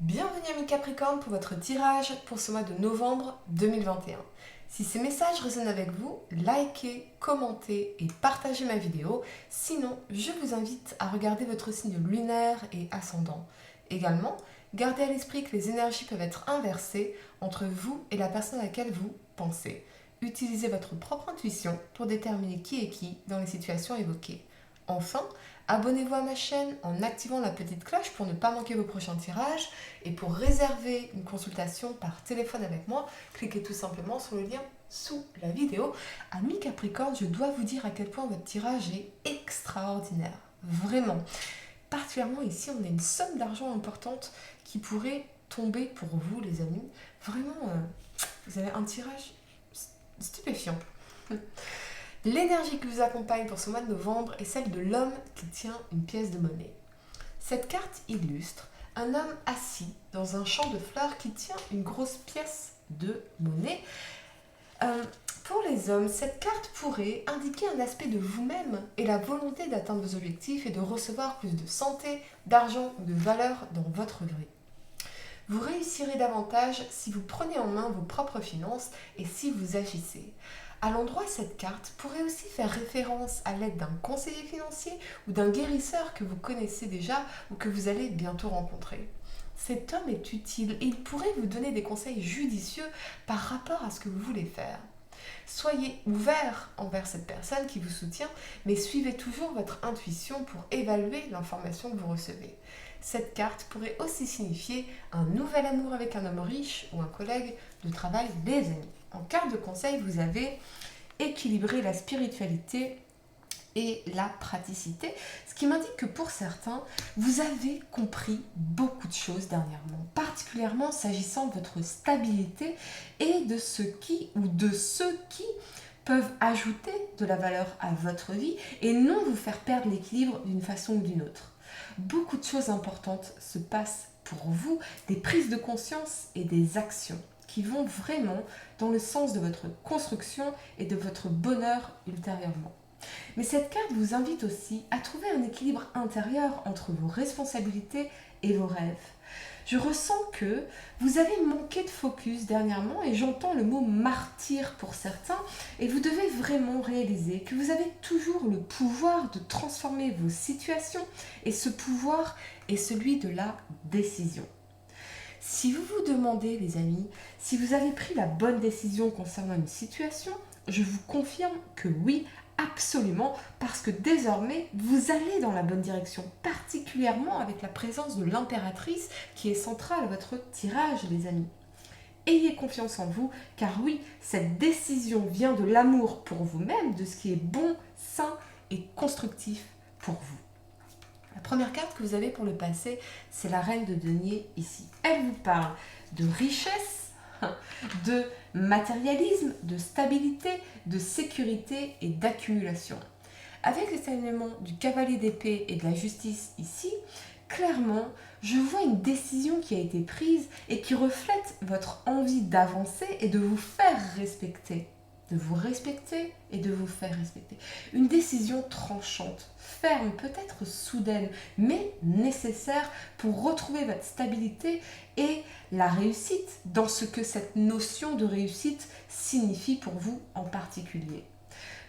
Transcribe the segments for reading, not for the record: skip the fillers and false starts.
Bienvenue amis Capricorne pour votre tirage pour ce mois de novembre 2021. Si ces messages résonnent avec vous, likez, commentez et partagez ma vidéo. Sinon, je vous invite à regarder votre signe lunaire et ascendant. Également, gardez à l'esprit que les énergies peuvent être inversées entre vous et la personne à laquelle vous pensez. Utilisez votre propre intuition pour déterminer qui est qui dans les situations évoquées. Enfin, abonnez-vous à ma chaîne en activant la petite cloche pour ne pas manquer vos prochains tirages. Et pour réserver une consultation par téléphone avec moi, cliquez tout simplement sur le lien sous la vidéo. Amis Capricorne, je dois vous dire à quel point votre tirage est extraordinaire. Vraiment. Particulièrement ici, on a une somme d'argent importante qui pourrait tomber pour vous, les amis. Vraiment, vous avez un tirage stupéfiant. L'énergie qui vous accompagne pour ce mois de novembre est celle de l'homme qui tient une pièce de monnaie. Cette carte illustre un homme assis dans un champ de fleurs qui tient une grosse pièce de monnaie. Pour les hommes, cette carte pourrait indiquer un aspect de vous-même et la volonté d'atteindre vos objectifs et de recevoir plus de santé, d'argent ou de valeur dans votre vie. Vous réussirez davantage si vous prenez en main vos propres finances et si vous agissez. À l'endroit, cette carte pourrait aussi faire référence à l'aide d'un conseiller financier ou d'un guérisseur que vous connaissez déjà ou que vous allez bientôt rencontrer. Cet homme est utile et il pourrait vous donner des conseils judicieux par rapport à ce que vous voulez faire. Soyez ouvert envers cette personne qui vous soutient, mais suivez toujours votre intuition pour évaluer l'information que vous recevez. Cette carte pourrait aussi signifier un nouvel amour avec un homme riche ou un collègue de travail, des amis. En carte de conseil, vous avez équilibré la spiritualité et la praticité, ce qui m'indique que pour certains, vous avez compris beaucoup de choses dernièrement, particulièrement s'agissant de votre stabilité et de ce qui ou de ceux qui peuvent ajouter de la valeur à votre vie et non vous faire perdre l'équilibre d'une façon ou d'une autre. Beaucoup de choses importantes se passent pour vous, des prises de conscience et des actions qui vont vraiment dans le sens de votre construction et de votre bonheur ultérieurement. Mais cette carte vous invite aussi à trouver un équilibre intérieur entre vos responsabilités et vos rêves. Je ressens que vous avez manqué de focus dernièrement et j'entends le mot martyr pour certains et vous devez vraiment réaliser que vous avez toujours le pouvoir de transformer vos situations et ce pouvoir est celui de la décision. Si vous vous demandez, les amis, si vous avez pris la bonne décision concernant une situation, je vous confirme que oui, absolument, parce que désormais, vous allez dans la bonne direction, particulièrement avec la présence de l'impératrice qui est centrale à votre tirage, les amis. Ayez confiance en vous, car oui, cette décision vient de l'amour pour vous-même, de ce qui est bon, sain et constructif pour vous. La première carte que vous avez pour le passé, c'est la reine de denier ici. Elle vous parle de richesse, de matérialisme, de stabilité, de sécurité et d'accumulation. Avec les éléments du cavalier d'épée et de la justice ici, clairement, je vois une décision qui a été prise et qui reflète votre envie d'avancer et de vous faire respecter. De vous respecter et de vous faire respecter. Une décision tranchante, ferme, peut-être soudaine, mais nécessaire pour retrouver votre stabilité et la réussite dans ce que cette notion de réussite signifie pour vous en particulier.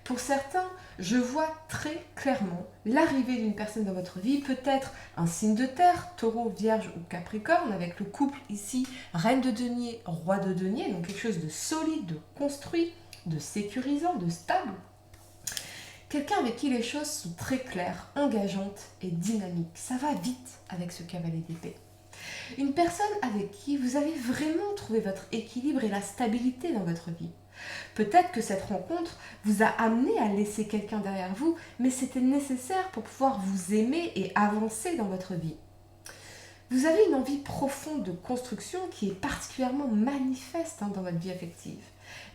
Pour certains, je vois très clairement l'arrivée d'une personne dans votre vie, peut-être un signe de terre, taureau, vierge ou capricorne, avec le couple ici, reine de denier, roi de denier, donc quelque chose de solide, de construit, de sécurisant, de stable. Quelqu'un avec qui les choses sont très claires, engageantes et dynamiques. Ça va vite avec ce cavalier d'épée. Une personne avec qui vous avez vraiment trouvé votre équilibre et la stabilité dans votre vie. Peut-être que cette rencontre vous a amené à laisser quelqu'un derrière vous, mais c'était nécessaire pour pouvoir vous aimer et avancer dans votre vie. Vous avez une envie profonde de construction qui est particulièrement manifeste dans votre vie affective.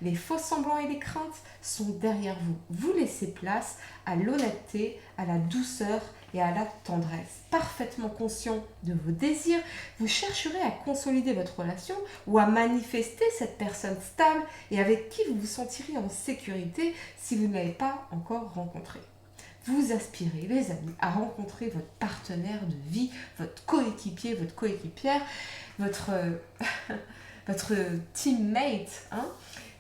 Les faux semblants et les craintes sont derrière vous. Vous laissez place à l'honnêteté, à la douceur et à la tendresse. Parfaitement conscient de vos désirs, vous chercherez à consolider votre relation ou à manifester cette personne stable et avec qui vous vous sentirez en sécurité si vous ne l'avez pas encore rencontré. Vous aspirez, les amis, à rencontrer votre partenaire de vie, votre coéquipier, votre coéquipière, votre, votre teammate, hein,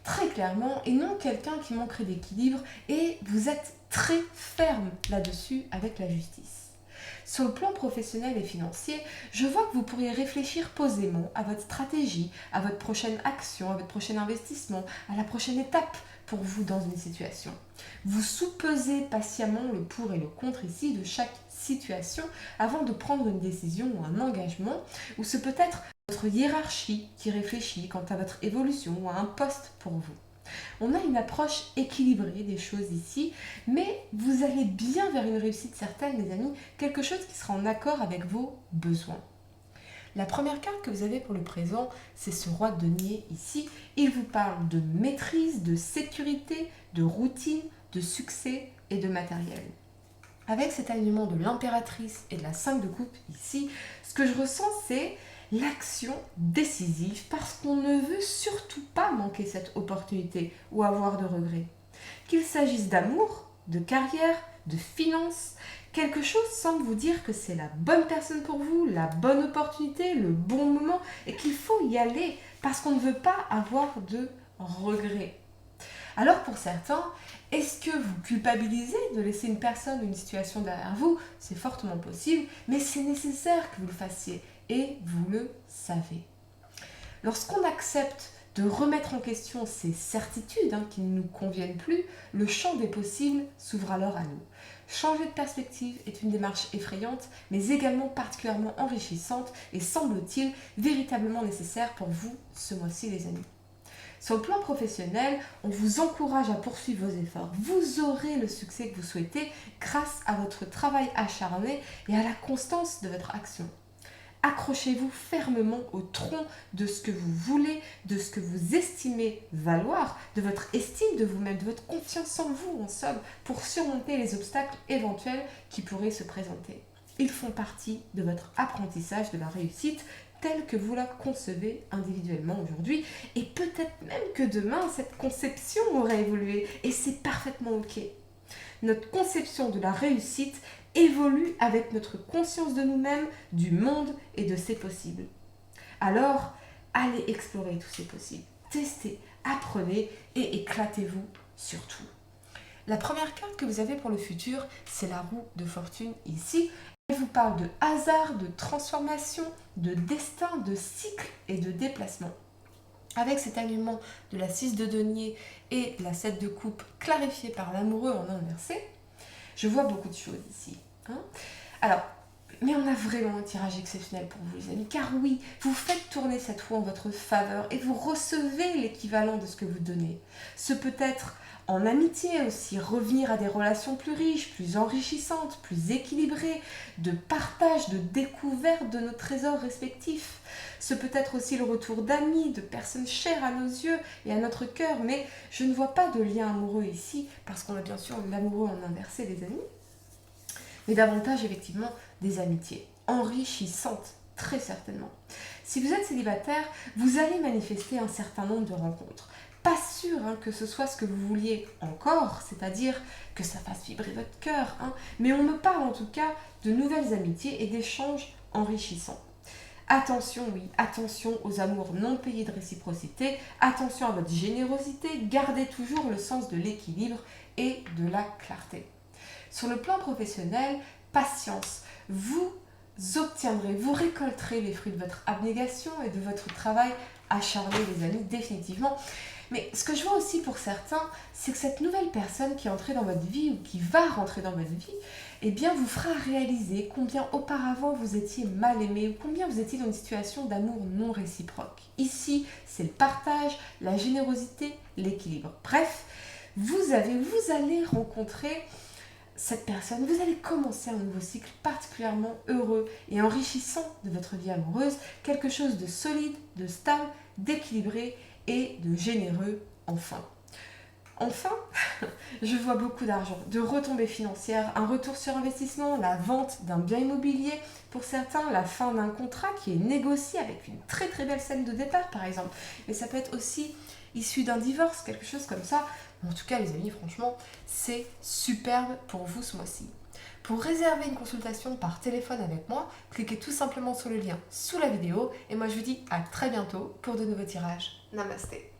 très clairement, et non quelqu'un qui manquerait d'équilibre, et vous êtes très ferme là-dessus avec la justice. Sur le plan professionnel et financier, je vois que vous pourriez réfléchir posément à votre stratégie, à votre prochaine action, à votre prochain investissement, à la prochaine étape pour vous dans une situation. Vous soupesez patiemment le pour et le contre ici de chaque situation avant de prendre une décision ou un engagement, ou c'est peut-être votre hiérarchie qui réfléchit quant à votre évolution ou à un poste pour vous. On a une approche équilibrée des choses ici, mais vous allez bien vers une réussite certaine, les amis, quelque chose qui sera en accord avec vos besoins. La première carte que vous avez pour le présent, c'est ce roi de denier ici. Il vous parle de maîtrise, de sécurité, de routine, de succès et de matériel. Avec cet alignement de l'impératrice et de la 5 de coupe ici, ce que je ressens, c'est l'action décisive parce qu'on ne veut surtout pas manquer cette opportunité ou avoir de regrets. Qu'il s'agisse d'amour, de carrière, de finances, quelque chose semble vous dire que c'est la bonne personne pour vous, la bonne opportunité, le bon moment et qu'il faut y aller parce qu'on ne veut pas avoir de regrets. Alors pour certains, est-ce que vous culpabilisez de laisser une personne ou une situation derrière vous? C'est fortement possible, mais c'est nécessaire que vous le fassiez et vous le savez. Lorsqu'on accepte de remettre en question ces certitudes qui ne nous conviennent plus, le champ des possibles s'ouvre alors à nous. Changer de perspective est une démarche effrayante, mais également particulièrement enrichissante et semble-t-il véritablement nécessaire pour vous ce mois-ci, les amis. Sur le plan professionnel, on vous encourage à poursuivre vos efforts. Vous aurez le succès que vous souhaitez grâce à votre travail acharné et à la constance de votre action. Accrochez-vous fermement au tronc de ce que vous voulez, de ce que vous estimez valoir, de votre estime de vous-même, de votre confiance en vous, en somme, pour surmonter les obstacles éventuels qui pourraient se présenter. Ils font partie de votre apprentissage de la réussite telle que vous la concevez individuellement aujourd'hui et peut-être même que demain cette conception aura évolué et c'est parfaitement ok. Notre conception de la réussite évolue avec notre conscience de nous-mêmes, du monde et de ses possibles. Alors, allez explorer tous ces possibles, testez, apprenez et éclatez-vous surtout. La première carte que vous avez pour le futur, c'est la roue de fortune ici. Elle vous parle de hasard, de transformation, de destin, de cycle et de déplacement. Avec cet alignement de la 6 de denier et la 7 de coupe clarifiée par l'amoureux en inversé, je vois beaucoup de choses ici. Alors, mais on a vraiment un tirage exceptionnel pour vous, les amis, car oui, vous faites tourner cette roue en votre faveur et vous recevez l'équivalent de ce que vous donnez. Ce peut être en amitié aussi, revenir à des relations plus riches, plus enrichissantes, plus équilibrées, de partage, de découverte de nos trésors respectifs. Ce peut être aussi le retour d'amis, de personnes chères à nos yeux et à notre cœur, mais je ne vois pas de lien amoureux ici, parce qu'on a bien sûr l'amoureux en inversé, les amis, mais davantage effectivement des amitiés enrichissantes, très certainement. Si vous êtes célibataire, vous allez manifester un certain nombre de rencontres. Pas sûr que ce soit ce que vous vouliez encore, c'est-à-dire que ça fasse vibrer votre cœur, mais on me parle en tout cas de nouvelles amitiés et d'échanges enrichissants. Attention, oui, attention aux amours non payés de réciprocité, attention à votre générosité, gardez toujours le sens de l'équilibre et de la clarté. Sur le plan professionnel, patience, vous obtiendrez, vous récolterez les fruits de votre abnégation et de votre travail acharné, les amis, définitivement. Mais ce que je vois aussi pour certains, c'est que cette nouvelle personne qui est entrée dans votre vie ou qui va rentrer dans votre vie, eh bien vous fera réaliser combien auparavant vous étiez mal aimé ou combien vous étiez dans une situation d'amour non réciproque. Ici, c'est le partage, la générosité, l'équilibre. Bref, vous allez rencontrer cette personne, vous allez commencer un nouveau cycle particulièrement heureux et enrichissant de votre vie amoureuse, quelque chose de solide, de stable, d'équilibré et de généreux enfin. Enfin, je vois beaucoup d'argent, de retombées financières, un retour sur investissement, la vente d'un bien immobilier, pour certains la fin d'un contrat qui est négocié avec une très très belle scène de départ par exemple, mais ça peut être aussi issu d'un divorce, quelque chose comme ça. En tout cas les amis, franchement, c'est superbe pour vous ce mois-ci. Pour réserver une consultation par téléphone avec moi, cliquez tout simplement sur le lien sous la vidéo et moi je vous dis à très bientôt pour de nouveaux tirages. Namasté.